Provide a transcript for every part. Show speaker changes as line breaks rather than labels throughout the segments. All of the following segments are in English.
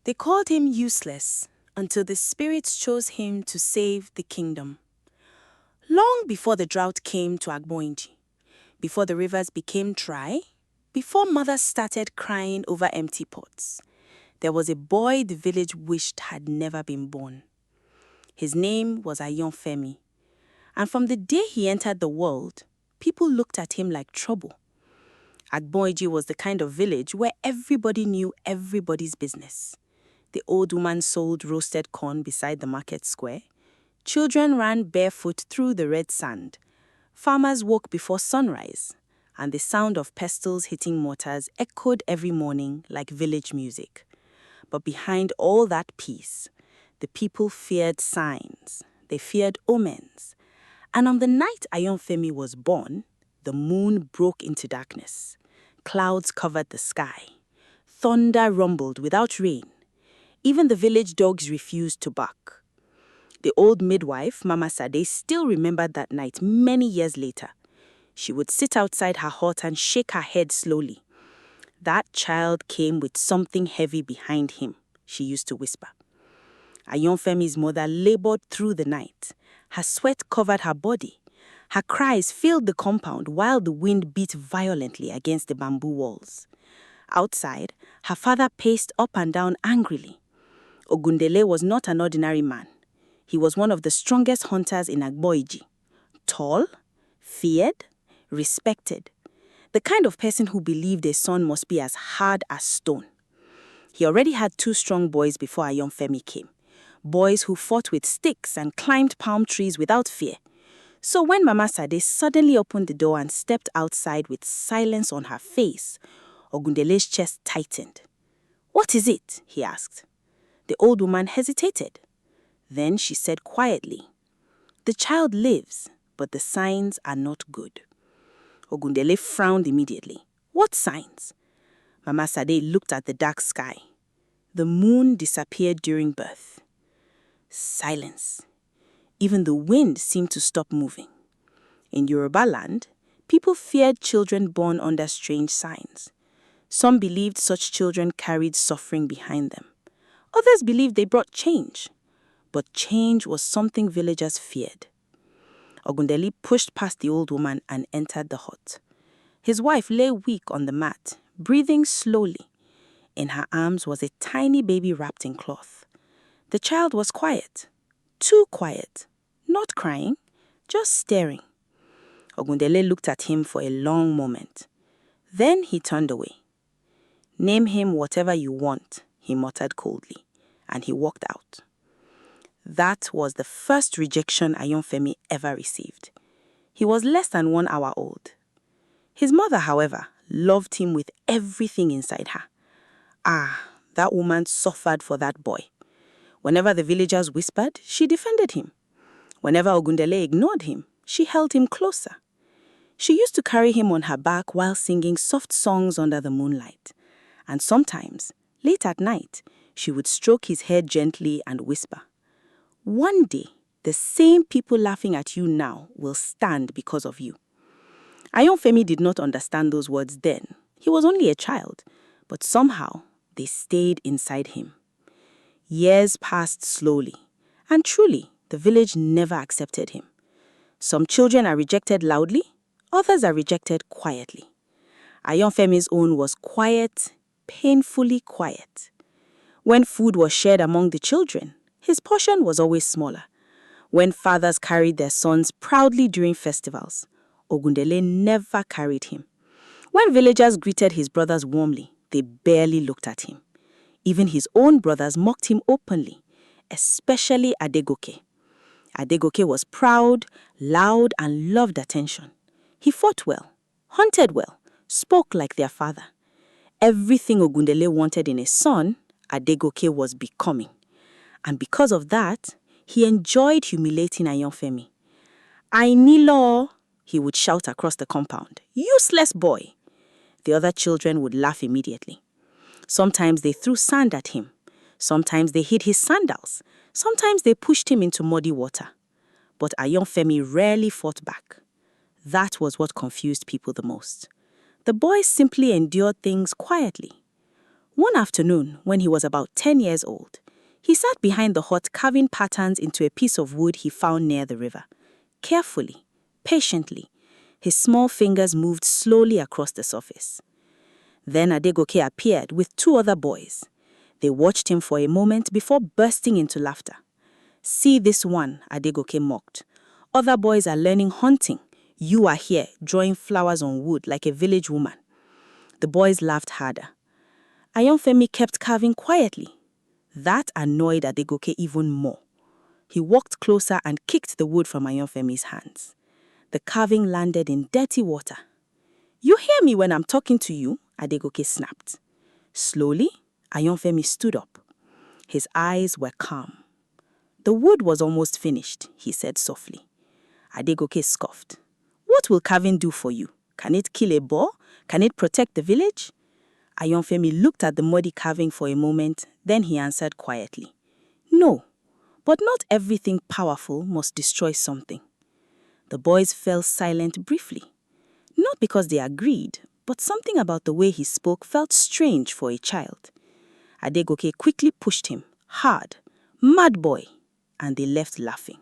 They called him useless until the spirits chose him to save the kingdom. Long before the drought came to Agbọn-Igi, before the rivers became dry, before mothers started crying over empty pots, there was a boy the village wished had never been born. His name was Ayanfẹmi, and from the day he entered the world, people looked at him like trouble. Agbọn-Igi was the kind of village where everybody knew everybody's business. The old woman sold roasted corn beside the market square. Children ran barefoot through the red sand. Farmers woke before sunrise, and the sound of pestles hitting mortars echoed every morning like village music. But behind all that peace, the people feared signs. They feared omens. And on the night Ayanfẹmi was born, the moon broke into darkness. Clouds covered the sky. Thunder rumbled without rain. Even the village dogs refused to bark. The old midwife, Mama Sade, still remembered that night many years later. She would sit outside her hut and shake her head slowly. "That child came with something heavy behind him," she used to whisper. Ayanfẹmi's mother labored through the night. Her sweat covered her body. Her cries filled the compound while the wind beat violently against the bamboo walls. Outside, her father paced up and down angrily. Ogundele was not an ordinary man. He was one of the strongest hunters in Agbọn-Igi. Tall, feared, respected. The kind of person who believed a son must be as hard as stone. He already had 2 strong boys before Ayanfẹmi came. Boys who fought with sticks and climbed palm trees without fear. So when Mama Sade suddenly opened the door and stepped outside with silence on her face, Ogundele's chest tightened. "What is it?" he asked. The old woman hesitated. Then she said quietly, "The child lives, but the signs are not good." Ogundele frowned immediately. "What signs?" Mama Sade looked at the dark sky. The moon disappeared during birth. Silence. Even the wind seemed to stop moving. In Yoruba land, people feared children born under strange signs. Some believed such children carried suffering behind them. Others believed they brought change. But change was something villagers feared. Ogundele pushed past the old woman and entered the hut. His wife lay weak on the mat, breathing slowly. In her arms was a tiny baby wrapped in cloth. The child was quiet, too quiet, not crying, just staring. Ogundele looked at him for a long moment. Then he turned away. "Name him whatever you want," he muttered coldly, and he walked out. That was the first rejection Ayanfẹmi ever received. He was less than 1 hour old. His mother, however, loved him with everything inside her. That woman suffered for that boy. Whenever the villagers whispered, she defended him. Whenever Ogundele ignored him, she held him closer. She used to carry him on her back while singing soft songs under the moonlight. And sometimes, late at night, she would stroke his head gently and whisper, "One day, the same people laughing at you now will stand because of you." Ayanfẹmi did not understand those words then. He was only a child, but somehow they stayed inside him. Years passed slowly, and truly, the village never accepted him. Some children are rejected loudly, others are rejected quietly. Ayanfẹmi's own was quiet, painfully quiet. When food was shared among the children, his portion was always smaller. When fathers carried their sons proudly during festivals, Ogundele never carried him. When villagers greeted his brothers warmly, they barely looked at him. Even his own brothers mocked him openly, especially Adegoke. Adegoke was proud, loud, and loved attention. He fought well, hunted well, spoke like their father. Everything Ogundele wanted in a son, Adegoke was becoming. And because of that, he enjoyed humiliating Ayanfẹmi. "Ainilo," he would shout across the compound. "Useless boy." The other children would laugh immediately. Sometimes they threw sand at him. Sometimes they hid his sandals. Sometimes they pushed him into muddy water. But Ayanfẹmi rarely fought back. That was what confused people the most. The boy simply endured things quietly. One afternoon, when he was about 10 years old, he sat behind the hut carving patterns into a piece of wood he found near the river. Carefully, patiently, his small fingers moved slowly across the surface. Then Adegoke appeared with two other boys. They watched him for a moment before bursting into laughter. "See this one," Adegoke mocked. "Other boys are learning hunting. You are here, drawing flowers on wood like a village woman." The boys laughed harder. Ayanfẹmi kept carving quietly. That annoyed Adegoke even more. He walked closer and kicked the wood from Ayanfẹmi's hands. The carving landed in dirty water. "You hear me when I'm talking to you?" Adegoke snapped. Slowly, Ayanfẹmi stood up. His eyes were calm. "The wood was almost finished," he said softly. Adegoke scoffed. "What will carving do for you? Can it kill a boar? Can it protect the village?" Ayanfẹmi looked at the muddy carving for a moment, then he answered quietly. "No, but not everything powerful must destroy something." The boys fell silent briefly. Not because they agreed, but something about the way he spoke felt strange for a child. Adegoke quickly pushed him, hard, "Mad boy," and they left laughing.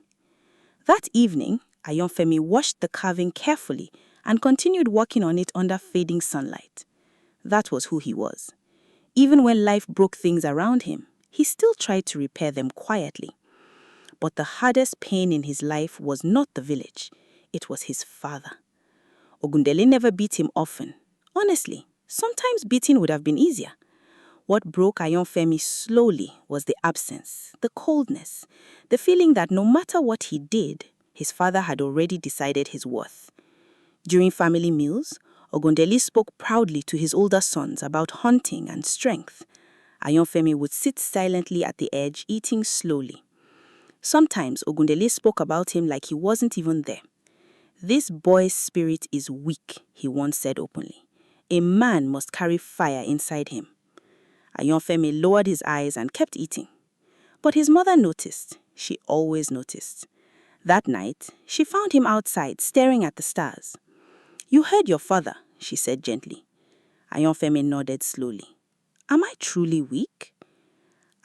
That evening, Ayanfẹmi washed the carving carefully and continued working on it under fading sunlight. That was who he was. Even when life broke things around him, he still tried to repair them quietly. But the hardest pain in his life was not the village, it was his father. Ogundele never beat him often. Honestly, sometimes beating would have been easier. What broke Ayanfẹmi slowly was the absence, the coldness, the feeling that no matter what he did, his father had already decided his worth. During family meals, Ogundele spoke proudly to his older sons about hunting and strength. Ayanfẹmi would sit silently at the edge, eating slowly. Sometimes Ogundele spoke about him like he wasn't even there. "This boy's spirit is weak," he once said openly. "A man must carry fire inside him." Ayanfẹmi lowered his eyes and kept eating. But his mother noticed. She always noticed. That night, she found him outside staring at the stars. "You heard your father," she said gently. Ayanfẹmi nodded slowly. "Am I truly weak?"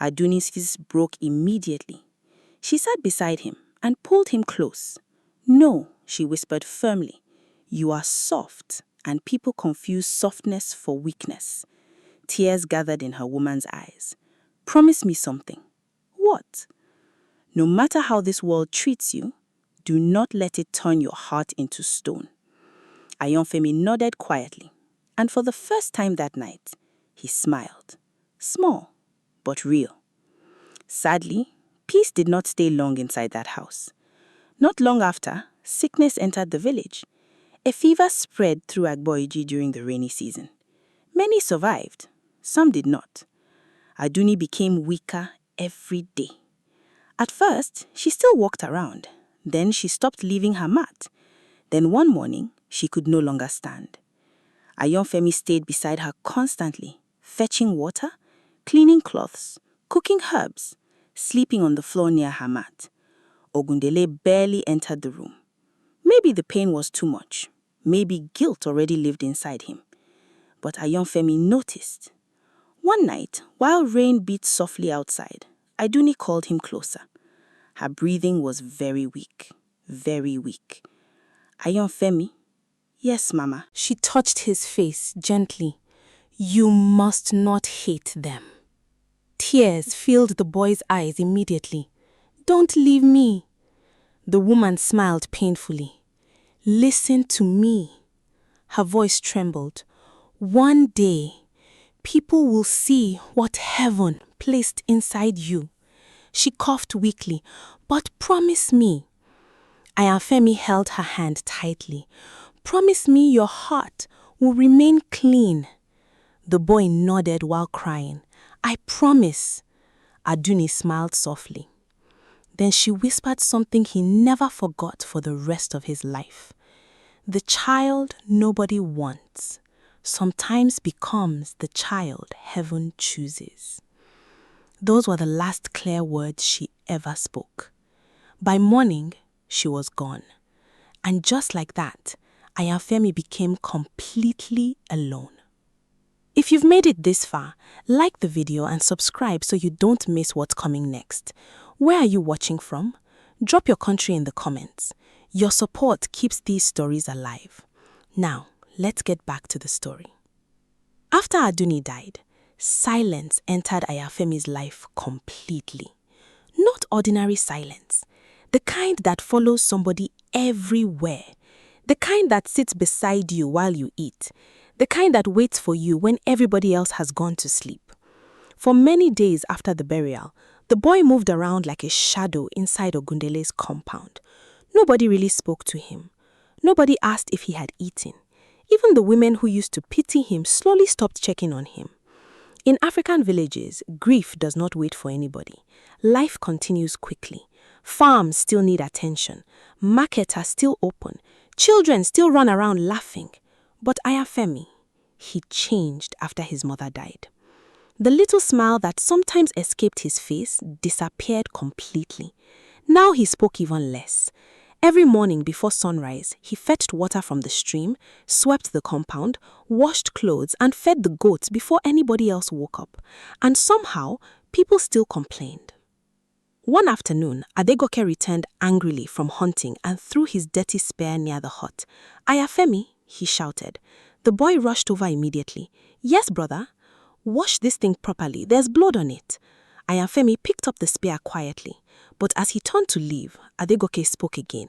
Aduni's face broke immediately. She sat beside him and pulled him close. "No," she whispered firmly. "You are soft, and people confuse softness for weakness." Tears gathered in her woman's eyes. "Promise me something." "What?" "No matter how this world treats you, do not let it turn your heart into stone." Ayanfẹmi nodded quietly, and for the first time that night, he smiled. Small, but real. Sadly, peace did not stay long inside that house. Not long after, sickness entered the village. A fever spread through Agbọn-Igi during the rainy season. Many survived, some did not. Aduni became weaker every day. At first, she still walked around. Then she stopped leaving her mat. Then one morning, she could no longer stand. Ayanfẹmi stayed beside her constantly, fetching water, cleaning cloths, cooking herbs, sleeping on the floor near her mat. Ogundele barely entered the room. Maybe the pain was too much. Maybe guilt already lived inside him. But Ayanfẹmi noticed. One night, while rain beat softly outside, Aduni called him closer. Her breathing was very weak, very weak. "Ayanfẹmi." "Yes, Mama." She touched his face gently. "You must not hate them." Tears filled the boy's eyes immediately. "Don't leave me." The woman smiled painfully. "Listen to me." Her voice trembled. "One day, people will see what heaven placed inside you." She coughed weakly. "But promise me." Ayanfẹmi held her hand tightly. "Promise me your heart will remain clean." The boy nodded while crying. "I promise." Aduni smiled softly. Then she whispered something he never forgot for the rest of his life. The child nobody wants sometimes becomes the child heaven chooses. Those were the last clear words she ever spoke. By morning, she was gone. And just like that, Ayanfẹmi became completely alone. If you've made it this far, like the video and subscribe so you don't miss what's coming next. Where are you watching from? Drop your country in the comments. Your support keeps these stories alive. Now, let's get back to the story. After Aduni died, silence entered Ayanfẹmi's life completely. Not ordinary silence, the kind that follows somebody everywhere, the kind that sits beside you while you eat, the kind that waits for you when everybody else has gone to sleep. For many days after the burial, the boy moved around like a shadow inside Ogundele's compound. Nobody really spoke to him. Nobody asked if he had eaten. Even the women who used to pity him slowly stopped checking on him. In African villages, grief does not wait for anybody. Life continues quickly. Farms still need attention. Markets are still open. Children still run around laughing. But Ayanfẹmi, he changed after his mother died. The little smile that sometimes escaped his face disappeared completely. Now he spoke even less. Every morning before sunrise, he fetched water from the stream, swept the compound, washed clothes, and fed the goats before anybody else woke up. And somehow, people still complained. One afternoon, Adegoke returned angrily from hunting and threw his dirty spear near the hut. "Ayanfẹmi," he shouted. The boy rushed over immediately. "Yes, brother. Wash this thing properly. There's blood on it." Ayanfẹmi picked up the spear quietly. But as he turned to leave, Adegoke spoke again.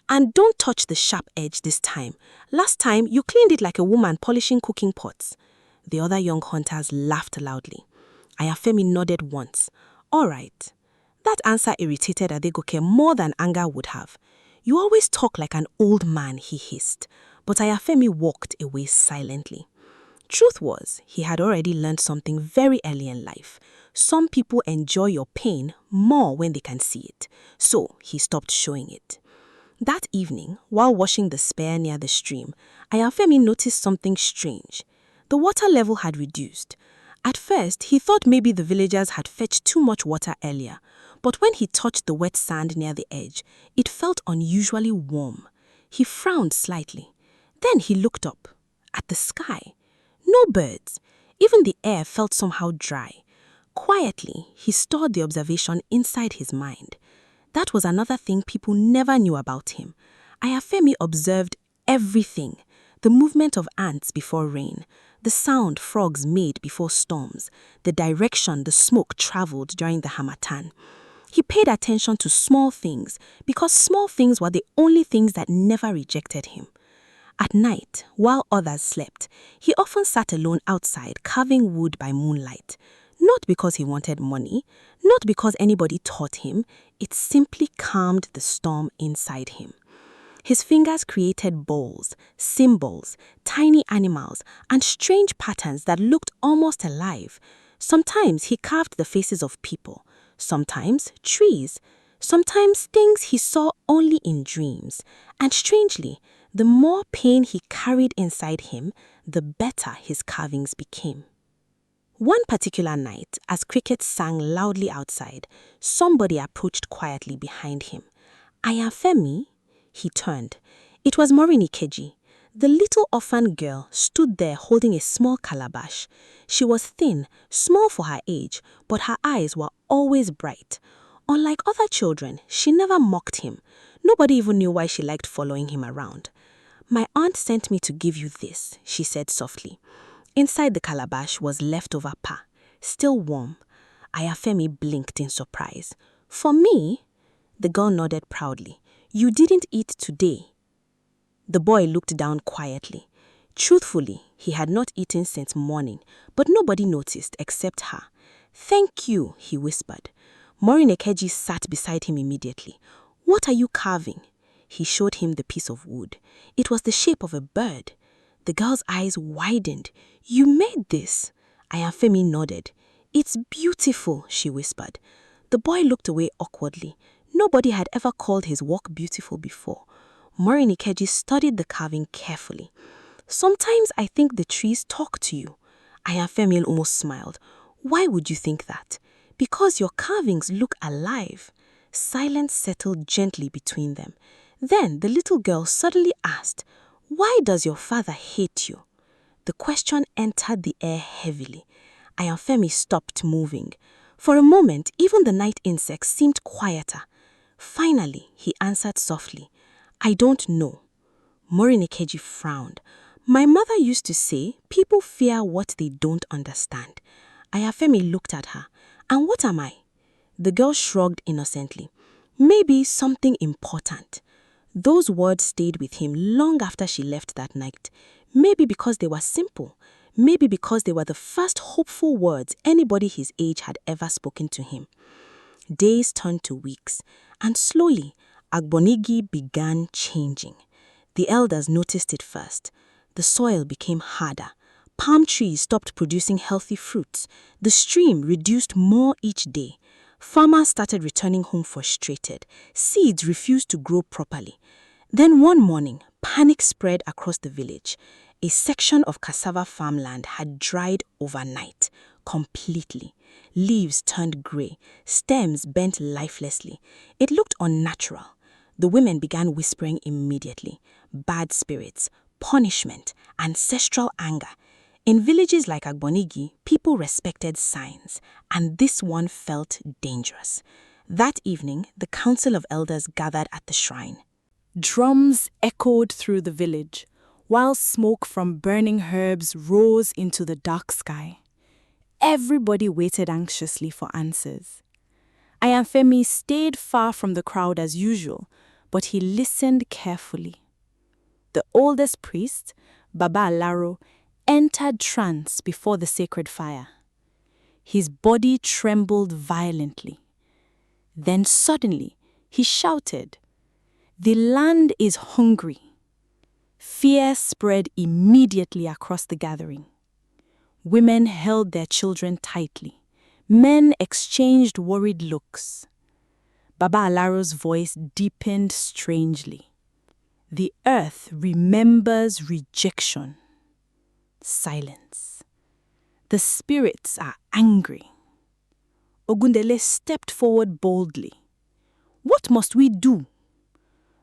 "And don't touch the sharp edge this time. Last time, you cleaned it like a woman polishing cooking pots." The other young hunters laughed loudly. Ayanfẹmi nodded once. "All right." That answer irritated Adegoke more than anger would have. "You always talk like an old man," he hissed. But Ayanfẹmi walked away silently. Truth was, he had already learned something very early in life. Some people enjoy your pain more when they can see it. So he stopped showing it. That evening, while washing the spear near the stream, Ayanfẹmi noticed something strange. The water level had reduced. At first, he thought maybe the villagers had fetched too much water earlier. But when he touched the wet sand near the edge, it felt unusually warm. He frowned slightly. Then he looked up at the sky. No birds. Even the air felt somehow dry. Quietly, he stored the observation inside his mind. That was another thing people never knew about him. Ayanfẹmi observed everything. The movement of ants before rain, the sound frogs made before storms, the direction the smoke traveled during the harmattan. He paid attention to small things because small things were the only things that never rejected him. At night, while others slept, he often sat alone outside carving wood by moonlight. Not because he wanted money, not because anybody taught him, it simply calmed the storm inside him. His fingers created bowls, symbols, tiny animals, and strange patterns that looked almost alive. Sometimes he carved the faces of people, sometimes trees, sometimes things he saw only in dreams. And strangely, the more pain he carried inside him, the better his carvings became. One particular night, as crickets sang loudly outside, somebody approached quietly behind him. "Ayanfẹmi?" He turned. It was Morinikeji. The little orphan girl stood there holding a small calabash. She was thin, small for her age, but her eyes were always bright. Unlike other children, she never mocked him. Nobody even knew why she liked following him around. "My aunt sent me to give you this," she said softly. Inside the calabash was leftover pa, still warm. Ayanfẹmi blinked in surprise. "For me?" The girl nodded proudly. "You didn't eat today." The boy looked down quietly. Truthfully, he had not eaten since morning, but nobody noticed except her. "Thank you," he whispered. Morinikeji sat beside him immediately. "What are you carving?" He showed him the piece of wood. It was the shape of a bird. The girl's eyes widened. "You made this?" Ayanfẹmi nodded. "It's beautiful," she whispered. The boy looked away awkwardly. Nobody had ever called his work beautiful before. Morinikeji studied the carving carefully. "Sometimes I think the trees talk to you." Ayanfẹmi almost smiled. "Why would you think that?" "Because your carvings look alive." Silence settled gently between them. Then the little girl suddenly asked, "Why does your father hate you?"
The question entered the air heavily. Ayanfẹmi stopped moving. For a moment, even the night insects seemed quieter. Finally, he answered softly, "I don't know." Morinikeji frowned. "My mother used to say people fear what they don't understand." Ayanfẹmi looked at her. "And what am I?" The girl shrugged innocently. "Maybe something important." Those words stayed with him long after she left that night. Maybe because they were simple. Maybe because they were the first hopeful words anybody his age had ever spoken to him. Days turned to weeks, and slowly, Agbọn-Igi began changing. The elders noticed it first. The soil became harder. Palm trees stopped producing healthy fruits. The stream reduced more each day. Farmers started returning home frustrated. Seeds refused to grow properly. Then one morning, panic spread across the village. A section of cassava farmland had dried overnight, completely. Leaves turned grey. Stems bent lifelessly. It looked unnatural. The women began whispering immediately. Bad spirits, punishment, ancestral anger. In villages like Agbọn-Igi, people respected signs, and this one felt dangerous. That evening, the council of elders gathered at the shrine.
Drums echoed through the village, while smoke from burning herbs rose into the dark sky. Everybody waited anxiously for answers. Ayanfẹmi stayed far from the crowd as usual, but he listened carefully. The oldest priest, Baba Alaro, entered trance before the sacred fire. His body trembled violently. Then suddenly, he shouted, "The land is hungry." Fear spread immediately across the gathering. Women held their children tightly. Men exchanged worried looks. Baba Alaro's voice deepened strangely. "The earth remembers rejection." Silence. "The spirits are angry." Ogundele stepped forward boldly. "What must we do?"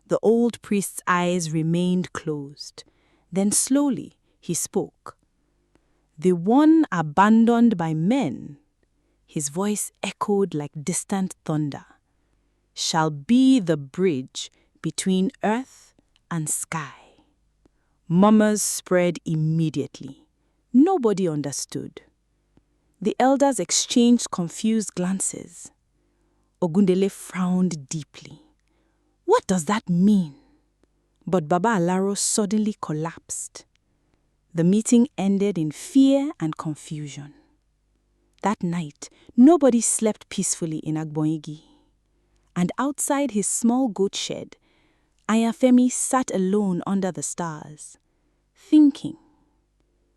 The old priest's eyes remained closed. Then slowly he spoke. "The one abandoned by men," his voice echoed like distant thunder, "shall be the bridge between earth and sky." Murmurs spread immediately. Nobody understood. The elders exchanged confused glances. Ogundele frowned deeply. "What does that mean?" But Baba Alaro suddenly collapsed. The meeting ended in fear and confusion. That night, nobody slept peacefully in Agbọn-Igi. And outside his small goat shed, Ayanfẹmi sat alone under the stars, thinking.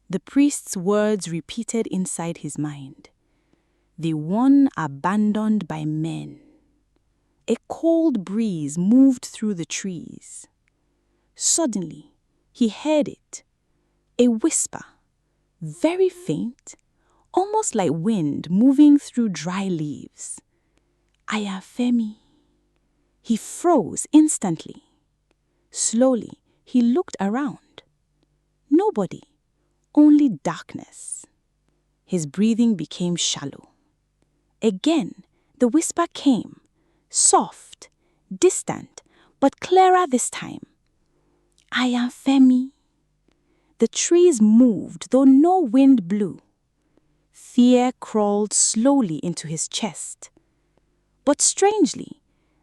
The priest's words repeated inside his mind. "The one abandoned by men." A cold breeze moved through the trees. Suddenly, he heard it. A whisper, very faint, almost like wind moving through dry leaves. "Ayanfẹmi." He froze instantly. Slowly, he looked around. Nobody, only darkness. His breathing became shallow. Again, the whisper came, soft, distant, but clearer this time. "Ayanfẹmi." The trees moved, though no wind blew. Fear crawled slowly into his chest. But strangely,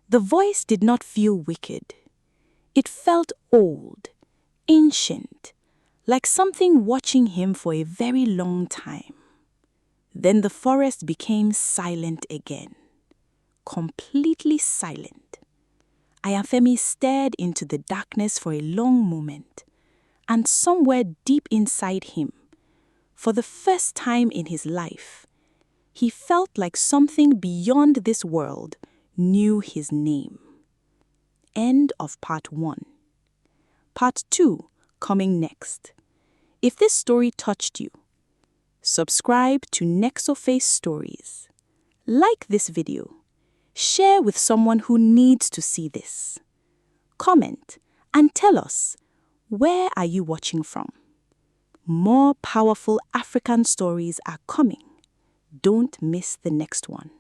the voice did not feel wicked. It felt old, ancient, like something watching him for a very long time. Then the forest became silent again, completely silent. Ayanfẹmi stared into the darkness for a long moment, and somewhere deep inside him, for the first time in his life, he felt like something beyond this world knew his name. End of part 1. Part 2 coming next. If this story touched you, subscribe to Nexoface Stories. Like this video. Share with someone who needs to see this. Comment and tell us, where are you watching from? More powerful African stories are coming. Don't miss the next one.